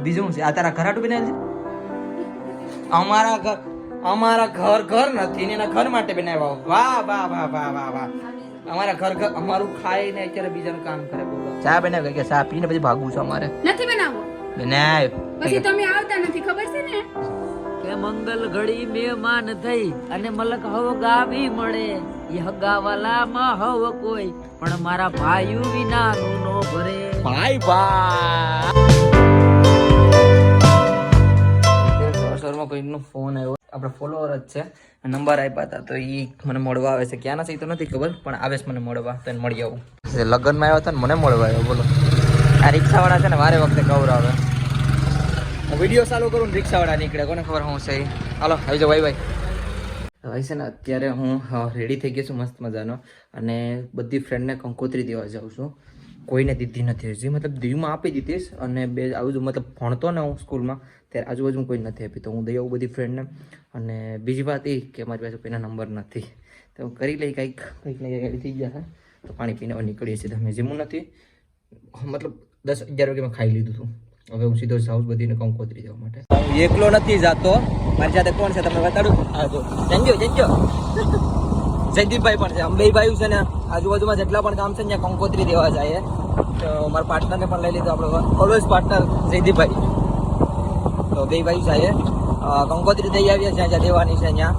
બીજું છે આ તારા ઘર હાટું બનાવેલ છે? અમારા ઘર નથી ને એના ઘર માટે બનાવ્યા. વાહ વાહ વાહ વાહ વાહ વાહ. અમારા ઘર અમારું ખાઈને અત્યારે બીજાનું કામ કરે. બોલો ચા બનાવે કે ચા પીને પછી ભાગવું છે અમારે? નથી બનાવવો. બનાવ પછી તમે આવતા નથી ખબર છે ને કે મંગલ ઘડી મહેમાન થઈ અને મલક હવ ગાવી મળે એ હગાવાલા માં હવ કોઈ પણ મારા ભાઈઓ વિના નો ભરે. ભાઈ બા સરમાં કોઈનો ફોન આવ્યો. આપણે ફોલોવર જ છે, નંબર આપ્યા હતા તો એ મને મળવા આવે છે. ક્યાં નથી તો નથી ખબર પણ આવે છે મને મળવા, તો એને મળી આવું. લગ્નમાં આવ્યા હતા ને મને મળવા આવ્યો. બોલો આ રિક્ષાવાળા છે ને વારે વખતે કવરાવે. વિડીયો ચાલુ કરું ને રિક્ષાવાળા નીકળે, કોને ખબર હું છે. હાલો આવી જાઓ ભાઈ. ભાઈ છે ને અત્યારે હું રેડી થઈ ગયો છું મસ્ત મજાનો અને બધી ફ્રેન્ડને કંકોત્રી દેવા જાઉં છું. કોઈને દીધી નથી હજી, મતલબ દીવમાં આપી દીધીશ અને બે આજુ મતલબ ભણતો ને હું સ્કૂલમાં ત્યારે આજુબાજુ કોઈ નથી આપી તો હું દઈ આવું બધી ફ્રેન્ડને. અને બીજી વાત એ કે અમારી પાસે કોઈના નંબર નથી તો હું કરી લઈ કંઈક ને કંઈક રેડી થઈ ગયા તો પાણી પીને નીકળીએ છીએ. તમે જીમું નથી મતલબ 10-11 વાગે મેં ખાઈ લીધું હતું. હવે હું સીધો જાઉં બધીને કંકોત્રી જવા માટે. હું એકલો નથી જાતો, મારી સાથે કોણ છે તમને બતાડું. હા જો જંજો જયદીપભાઈ પણ છે. અમે બે ભાઈઓ છે ને આજુબાજુમાં જેટલા પણ કામ છે ને ત્યાં કંકોત્રી દેવા જાય તો મારા પાર્ટનરને પણ લઈ લીધો, આપણો ઓલવેઝ પાર્ટનર જયદીપભાઈ. તો બે ભાઈઓ જાય કંકોત્રી દઈ આવીએ જ્યાં જ્યાં દેવાની છે ત્યાં.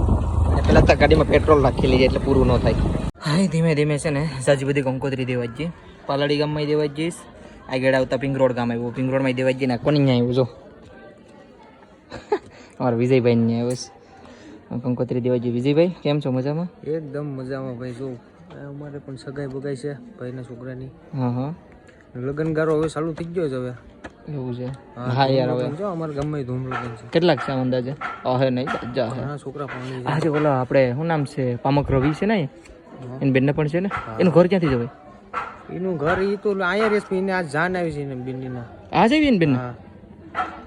અને પહેલાં તો ગાડીમાં પેટ્રોલ રાખી લઈએ એટલે પૂરું ન થાય. હા ધીમે ધીમે છે ને સાજી બધી કંકોત્રી દેવા જઈએ. પાલડી ગામમાં દેવા જઈશ, આગળ આવતા પિંક રોડ ગામ આવ્યું, પિંક રોડમાં દેવા જઈએ ને કોની ત્યાં આવ્યું જો અમારા વિજયભાઈ ને આવ્યો કંકોત્રી દેવા જઈએ. વિજયભાઈ કેમ છો? મજામાં? એકદમ મજામાં ભાઈ. જો અમારે પણ સગાઈ બગાઈ છે ભાઈના છોકરાની. હા હા લગ્નગારો હવે ચાલુ થઈ ગયો છે હવે. એવું છે? હા યાર હવે જો અમારા ગામમાં ધૂમ લગ્ન છે. કેટલાક છે અંદાજે? હે નહીં જા હે ઘણા છોકરા પાણી છે. આજે બોલો આપણે શું નામ છે પામક રવિ છે ને એની બેનને પણ છે ને, એનું ઘર ક્યાંથી જવાય? એનું ઘર એ તો આયા રેસ એને આજ જાન આવી છે ને બિલ્ડીના. આ છે એની બેન? હા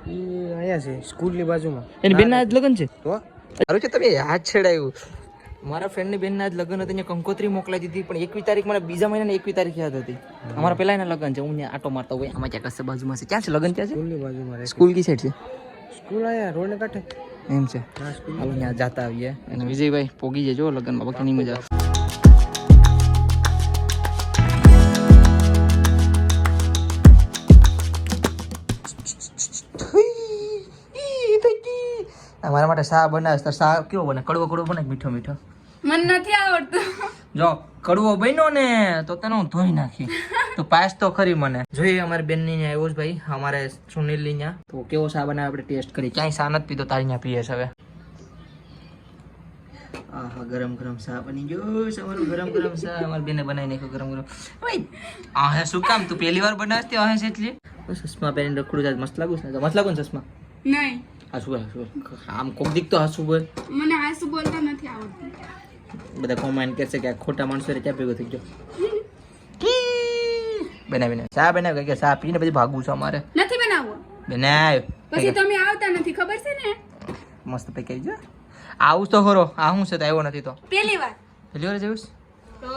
એ આયા છે સ્કૂલની બાજુમાં. એની બેનના આજ લગ્ન છે? તો સારું છે તમે યાદ છેડાયું. મારા ફ્રેન્ડની બેનના આજ લગ્ન હતી, કંકોત્રી મોકલાઈ દીધી પણ 21 તારીખ મને બીજા મહિનાની 21 તારીખ યાદ હતી. અમારા પેલા એના લગ્ન છે, હું ત્યાં આટો મારતો હોય આમાં ક્યાં કશે બાજુમાં છે. ક્યાં છે લગ્ન? ક્યાં છે? સ્કૂલની બાજુમાં રહે. સ્કૂલ કી સાઈડ છે? સ્કૂલ આયા રોડને કાંઠે. એમ છે? હા સ્કૂલ. હાલો ત્યાં જાતા આવીએ. અને વિજયભાઈ પોગી જજો લગ્નમાં, બાકી નહીં મજા. મારા માટે શા બનાવે તો શા કેવો બને? કડવો કડવો બને મીઠો મીઠો? મને નથી આવડતું. જો કડવો બન્યો ને તો તને હું ધોઈ નાખી. તો પાસ તો ખરી મને. જોઈએ અમારી બેન ની આવ્યો છે ભાઈ, અમારે સુનિલ ની ત્યાં. તો કેવો શા બનાવે આપણે ટેસ્ટ કરી. ક્યાંય શા નથી પીતો, તારી ત્યાં પીએ છે હવે. આહા ગરમ ગરમ શા બની ગયો છે અમારું. ગરમ ગરમ શા અમારી બેને બનાવી નાખ્યો ગરમ ગરમ. ભાઈ આ હે શું કામ તું પહેલી વાર બનાવતી આ છે એટલે? ચશ્મા પહેરીને રખડું જાય મસ્ત લાગુ છે ને? મસ્ત લાગુ ને ચશ્મા? નહીં હાસુ આમ કોક દીક તો હાસુ બોલ. મને હાસુ બોલતા નથી આવડતું. બધા કોમેન્ટ કરશે કે આ ખોટા માણસો ક્યાં ભેગો થઈ ગયો. બનાવીને ચા બનાવ કે ચા પીને પછી ભાગવું છે અમારે. નથી બનાવવો. બનાવ પછી તમે આવતા નથી ખબર છે ને મસ્ત પૈકી જો આવું તો ખરો. આ શું છે તો આવ્યો નથી તો પહેલી વાર જઈશ. તો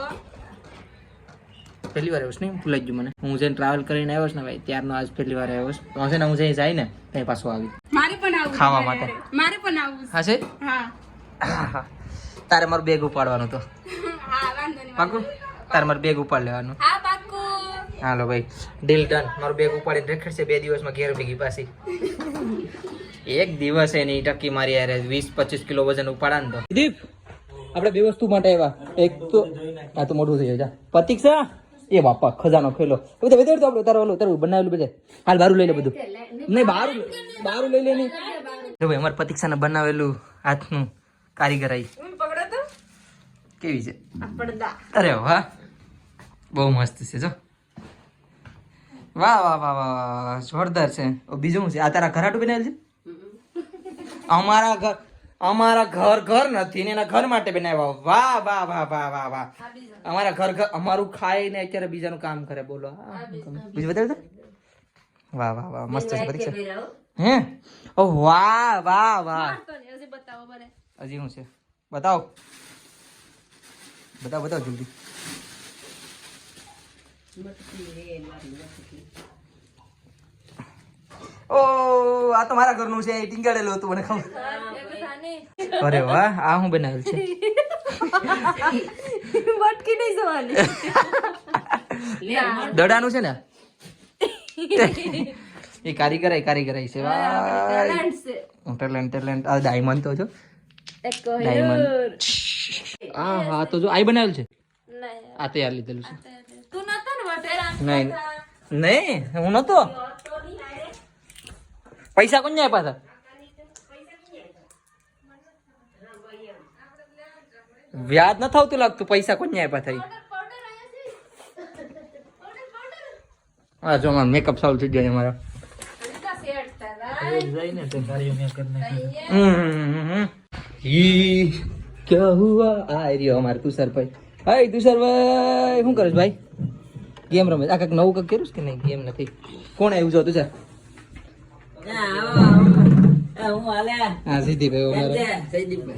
પહેલી વાર આવ્યો નહીં, ભૂલાઈ ગયું મને. હું જઈને ટ્રાવેલ કરીને આવ્યો છે ને ભાઈ ત્યારનો આજ પહેલી વાર આવ્યો છે. છે ને હું જઈ જાય ને ત્યાં પાછો આવી મારે પણ આવું ખાવા માટે. મારે પણ આવું હા છે? હા તારે મારું બેગ ઉપાડવાનું તો હા વાંધો નહીં. પાકું? તારે મારું બેગ ઉપાડ લેવાનું. હા પાક્કું. હાલો ભાઈ ડીલ ડન. મારું બેગ ઉપાડીને રેખડશે 2 દિવસમાં ઘેર ભેગી પાછી. એક દિવસ એની ટકી મારી યાર 20-25 કિલો વજન ઉપાડા ને તો. દીપ આપણે બે વસ્તુ માટે આવ્યા. એક તો આ તો મોટું થઈ જાય પ્રતીક્ષા. એ બાપા ખજાનો ખેલો બધા વેધર તો આપણે તારું બનાવેલું બધે. હાલ બારું લઈ લે બધું. નહીં બારું લઈ લે નહીં. જો ભાઈ અમારે પ્રતીક્ષાને બનાવેલું હાથનું કારીગરાઈ પકડો તો કેવી છે? આ પડદા. અરે વાહ બહુ મસ્ત છે જો. વાહ વાહ વાહ વાહ જોરદાર છે. બીજું છે આ તારા ઘર હાટું બનાવેલ છે? અમારા ઘર નથી ને એના ઘર માટે બનાવ્યા. વાહ વાહ વાહ વાહ વાહ વાહ. અમારા ઘર અમારું ખાઈને અત્યારે બીજાનું કામ કરે. બોલો બીજું બતાવી દો. વાહ વાહ વાહ મસ્ત છે પરીક્ષા. હે ઓ વાહ વાહ વાહ. હજી બતાવો બરે. હજી શું છે? બતાવો જલ્દી. ઓ આ તો મારા ઘરનું છે એ ટીંગાડેલું હતું મને ખબર. અરે વાહ આ હું બનાવેલ છે વટકી નહીં જવાની દડાનું છે ને એ કારીગરાઈ છે ટેલેન્ટ આ ડાયમંડ તો જો ડાયમંડ હા તો જો આઈ બનાવેલ છે આ તૈયાર લીધેલું છે તું નતો ને વટેરા નહીં નહીં હું નતો પૈસા કોણ આપ્યા હતા વ્યાજ ન થતું લાગતું પૈસા કોણ આપ્યા થઈ હા જો મારો મેકઅપ સારું થઈ જાય મારા क्या हुआ आ રહ્યો અમાર તુષારભાઈ હાય તુષારભાઈ શું કરે છે ભાઈ ગેમ રમે આ કાક નવું કાક કર્યું છે કે નહીં ગેમ નથી કોણ આવ્યું છો તુષાર હા સિદ્ધિભાઈ અમારા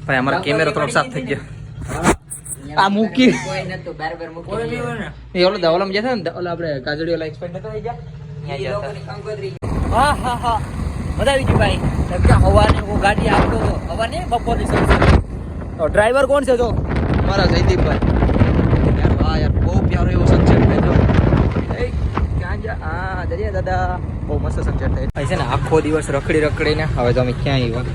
ભાઈ અમારો કેમેરો થોડો સાફ થઈ ગયો આ મૂકી એ ઓલો દવલમ જતા ને ઓલા આપણે કાજડી ઓલા એક્સપેન્ડ નતો થઈ ગયા હા હા હા મજા આવી ગઈ ભાઈ ક્યાં હવાને હું ગાડી આપતો હતો હવાને બપોરની સમય તો ડ્રાઈવર કોણ છે જો મારા જયદીપભાઈ યાર વાહ યાર બહુ પ્યારો એવો સનસેટ થાય જો એ ક્યાં જા આ દરિયા દાદા બહુ મસ્ત સનસેટ થાય છે ને આખો દિવસ રખડીને હવે તો અમે ક્યાં આવ્યા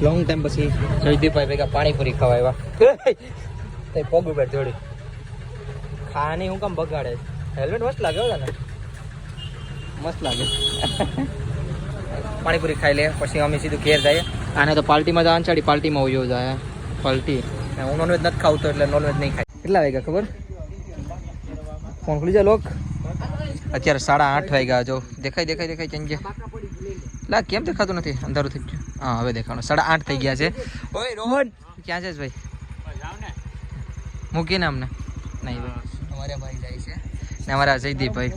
લોંગ ટાઈમ પછી જયદીપભાઈ ભેગા પાણીપુરી ખાવા આવ્યા તે પગ ઉપર જોડી ખાની હું કામ બગાડે હેલ્મેટ મસ્ત લાગે ને મસ્ત લાગે પાણીપુરી ખાઈ લે પછી અમે સીધું ઘેર જઈએ આને તો પાર્ટીમાં જવાનું ચાડી પાર્ટીમાં ઉયો જાય પાર્ટી હું નોનવેજ નથી ખાવતો એટલે નોનવેજ નહીં ખાય કેટલા વાગ્યા ખબર ફોન ખુલી જાય લોક અત્યારે 8:30 વાગ્યા જો દેખાય ચેન્જ લા કેમ દેખાતું નથી અંધારું થઈ ગયું હા હવે દેખાણું 8:30 થઈ ગયા છે ઓય રોહન ક્યાં છે ભાઈ મૂકીને અમને નહીં ભાઈ અમારા ભાઈ જાય છે ને અમારા જયદીપભાઈ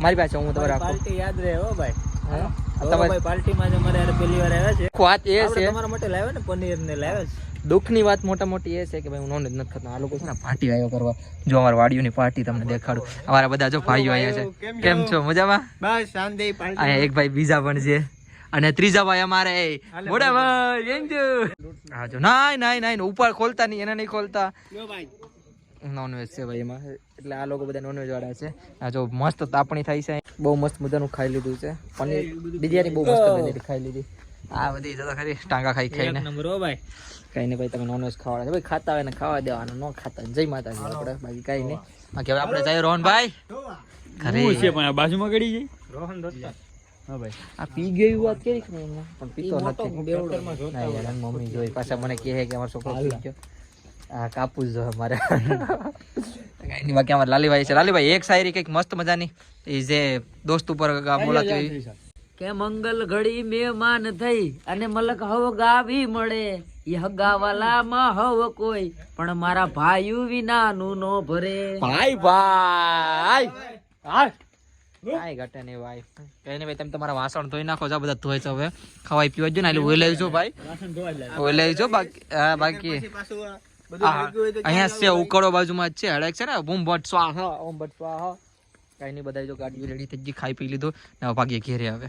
મારી પાસે હું તમારા પાર્ટી યાદ રહે હો ભાઈ હા તમારી પાર્ટીમાં જ અમારે યાર પહેલી વાર આવ્યા છે વાત એ છે તમારા માટે લાવ્યા ને પનીર ને લાવ્યા છે દુઃખની વાત મોટી એ છે કે ભાઈ હું નોનવેજ નથી ખાતો આ લોકો છે ને પાર્ટી આવ્યો કરવા જો અમારા વાડીઓની પાર્ટી તમને દેખાડું અમારા બધા જો ભાઈઓ આવ્યા છે કેમ છો મજામાં બસ શાંતિ પાર્ટી અહીંયા એક ભાઈ બીજા પણ છે અને ત્રીજા ભાઈ અમારે મોટા ભાઈ એમ જો હા જો નાઈ ઉપર ખોલતા નહીં એને નહીં ખોલતા નોનવેજ છે ભાઈ એમાં એટલે આ લોકો બધા નોનવેજ વાળા છે આ જો મસ્ત તાપણી થાય છે બહુ મસ્ત મજાનું ખાઈ લીધું છે પનીર બિરયાની બહુ મસ્ત બની ખાઈ લીધી આ બધી જતો ખરી ટાંગા ખાઈને નંબર હો ભાઈ કઈ નહીં ભાઈ તમે નોનવેજ ખાવાના છે ભાઈ ખાતા હોય ને ખાવા દેવાનું ન ખાતા જય માતાજી આપણે બાકી કઈ નહીં બાકી હવે આપણે જઈએ રોહનભાઈ ઘરે છે પણ આ બાજુમાં ગડી જાય રોહન દોસ્તા હા ભાઈ આ પી ગયો એવું વાત કેવી ખબર પણ પીતો નથી ના યાર એમ મમ્મી જોઈ પાછા મને કહે કે અમારો છોકરો પી ગયો આ કાપુસ જો અમારે કઈ નહીં બાકી અમારે લાલીભાઈ છે લાલીભાઈ એક શાયરી કઈક મસ્ત મજાની એ જે દોસ્ત ઉપર બોલાતી હોય કે મંગલ ઘડી મહેમાન થઈ અને મલક હવ ગાવી મળે ઈ હગાવાલામાં હવ કોઈ પણ મારા ભાઈયું વિનાનું નો ભરે ભાઈ કાંઈ ઘટે નહીં ભાઈ કઈ નહીં ભાઈ તમે તમારા વાસણ ધોઈ નાખો છો બધા ધોઈ છે હવે ખવાઈ પીવા જો ને એટલે ઓઈ લેજો ભાઈ ઓઈ લેજો બાકી અહીંયા છે ઉકળો બાજુમાં જ છે હડક છે ને બૂમ ભટ સ્વાહા ઓમ ભટ સ્વાહા કઈ નહીં બધા જો ગાડી રેડી થઈ ગઈ ખાઈ પી લીધું ને ભાગીએ ઘેરે આવે